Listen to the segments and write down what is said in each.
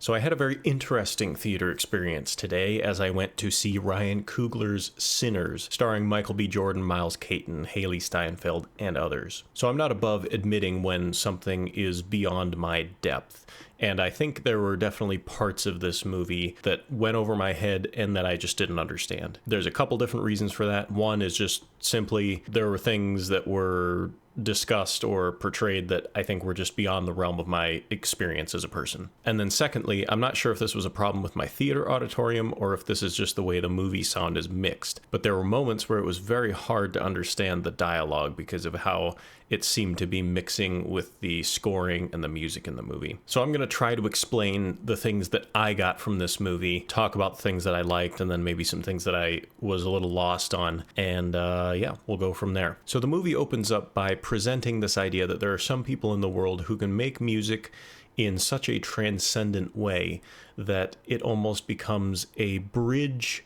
So I had a very interesting theater experience today as I went to see Ryan Coogler's Sinners, starring Michael B. Jordan, Miles Caton, Haley Steinfeld, and others. So I'm not above admitting when something is beyond my depth. And I think there were definitely parts of this movie that went over my head and that I just didn't understand. There's a couple different reasons for that. One is just simply there were things that were discussed or portrayed that I think were just beyond the realm of my experience as a person. And then secondly, I'm not sure if this was a problem with my theater auditorium or if this is just the way the movie sound is mixed, but there were moments where it was very hard to understand the dialogue because of how it seemed to be mixing with the scoring and the music in the movie. So I'm going to try to explain the things that I got from this movie, talk about the things that I liked, and then maybe some things that I was a little lost on, and we'll go from there. So the movie opens up by presenting this idea that there are some people in the world who can make music in such a transcendent way that it almost becomes a bridge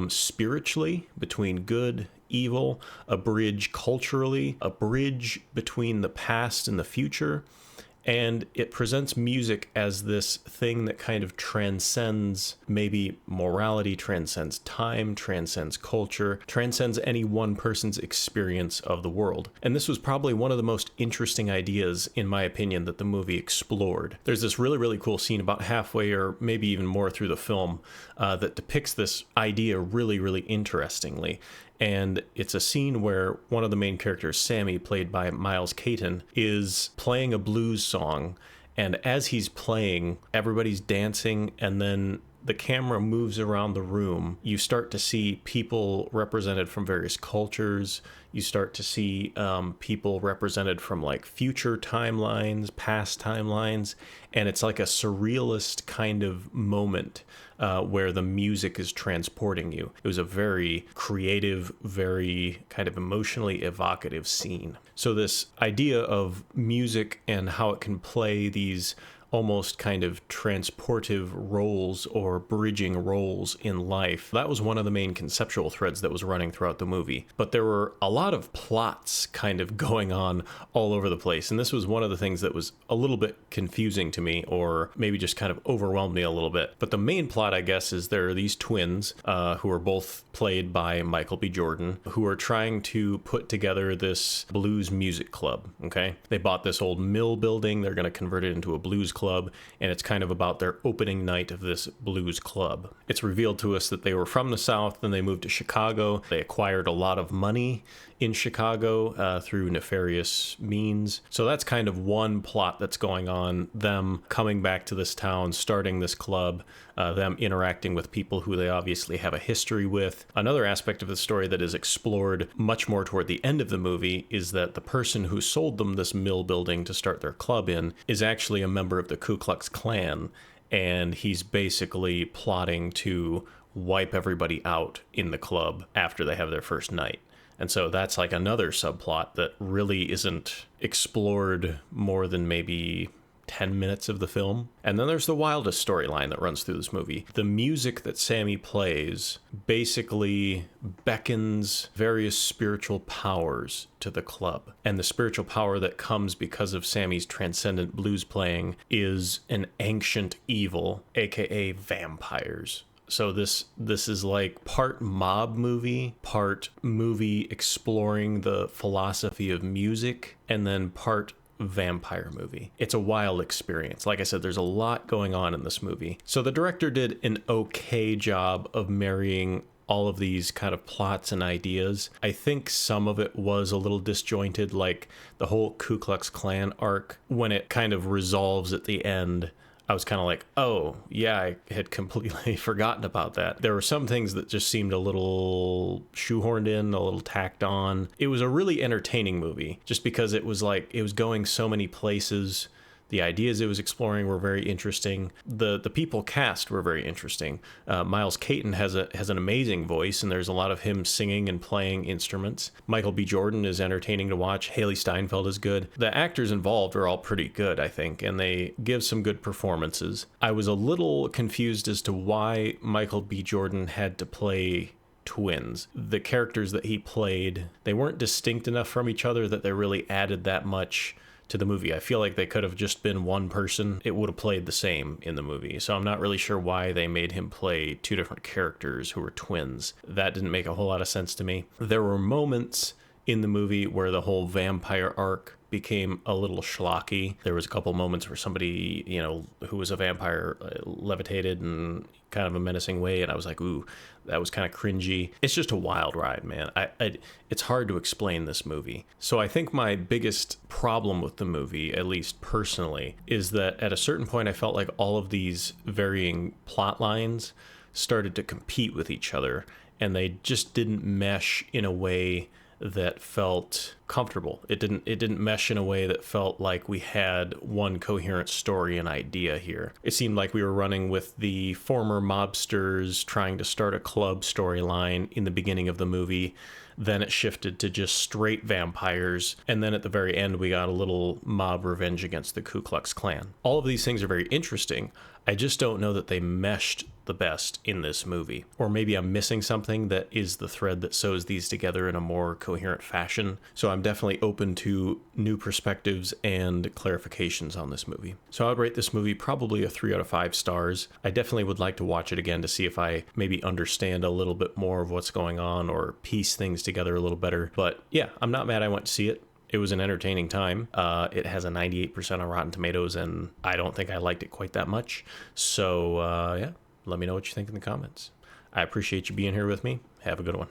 spiritually between good, evil, a bridge culturally, a bridge between the past and the future. And it presents music as this thing that kind of transcends maybe morality, transcends time, transcends culture, transcends any one person's experience of the world. And this was probably one of the most interesting ideas, in my opinion, that the movie explored. There's this really, really cool scene about halfway or maybe even more through the film that depicts this idea really, really interestingly. And it's a scene where one of the main characters, Sammy, played by Miles Caton, is playing a blues song. And as he's playing, everybody's dancing, and then the camera moves around the room. You start to see people represented from various cultures. You start to see people represented from like future timelines, past timelines. And it's like a surrealist kind of moment where the music is transporting you. It was a very creative, very kind of emotionally evocative scene. So this idea of music and how it can play these almost kind of transportive roles or bridging roles in life. That was one of the main conceptual threads that was running throughout the movie. But there were a lot of plots kind of going on all over the place. And this was one of the things that was a little bit confusing to me, or maybe just kind of overwhelmed me a little bit. But the main plot, I guess, is there are these twins who are both played by Michael B. Jordan, who are trying to put together this blues music club, okay? They bought this old mill building. They're going to convert it into a blues club, and it's kind of about their opening night of this blues club. It's revealed to us that they were from the South, then they moved to Chicago. They acquired a lot of money in Chicago through nefarious means. So that's kind of one plot that's going on, them coming back to this town, starting this club, them interacting with people who they obviously have a history with. Another aspect of the story that is explored much more toward the end of the movie is that the person who sold them this mill building to start their club in is actually a member of the Ku Klux Klan, and he's basically plotting to wipe everybody out in the club after they have their first night. And so that's like another subplot that really isn't explored more than maybe 10 minutes of the film. And then there's the wildest storyline that runs through this movie. The music that Sammy plays basically beckons various spiritual powers to the club. And the spiritual power that comes because of Sammy's transcendent blues playing is an ancient evil, aka vampires. So this is like part mob movie, part movie exploring the philosophy of music, and then part vampire movie. It's a wild experience. Like I said, there's a lot going on in this movie. So the director did an okay job of marrying all of these kind of plots and ideas. I think some of it was a little disjointed, like the whole Ku Klux Klan arc. When it kind of resolves at the end, I was kind of like, oh, yeah, I had completely forgotten about that. There were some things that just seemed a little shoehorned in, a little tacked on. It was a really entertaining movie just because it was like, it was going so many places. The ideas it was exploring were very interesting. The people cast were very interesting. Miles Caton has an amazing voice, and there's a lot of him singing and playing instruments. Michael B. Jordan is entertaining to watch. Haley Steinfeld is good. The actors involved are all pretty good, I think, and they give some good performances. I was a little confused as to why Michael B. Jordan had to play twins. The characters that he played, they weren't distinct enough from each other that they really added that much to the movie. I feel like they could have just been one person. It would have played the same in the movie. So I'm not really sure why they made him play two different characters who were twins. That didn't make a whole lot of sense to me. There were moments in the movie where the whole vampire arc became a little schlocky. There was a couple moments where somebody, who was a vampire levitated in kind of a menacing way, and I was like, ooh, that was kind of cringy. It's just a wild ride, man. It's hard to explain this movie. So I think my biggest problem with the movie, at least personally, is that at a certain point I felt like all of these varying plot lines started to compete with each other, and they just didn't mesh in a way that felt comfortable. It didn't mesh in a way that felt like we had one coherent story and idea here. It seemed like we were running with the former mobsters trying to start a club storyline in the beginning of the movie. Then it shifted to just straight vampires. And then at the very end, we got a little mob revenge against the Ku Klux Klan. All of these things are very interesting. I just don't know that they meshed the best in this movie. Or maybe I'm missing something that is the thread that sews these together in a more coherent fashion. So I'm definitely open to new perspectives and clarifications on this movie. So I would rate this movie probably a 3 out of 5 stars. I definitely would like to watch it again to see if I maybe understand a little bit more of what's going on or piece things together a little better. But yeah, I'm not mad I went to see it. It was an entertaining time. It has a 98% on Rotten Tomatoes, and I don't think I liked it quite that much. So, yeah, let me know what you think in the comments. I appreciate you being here with me. Have a good one.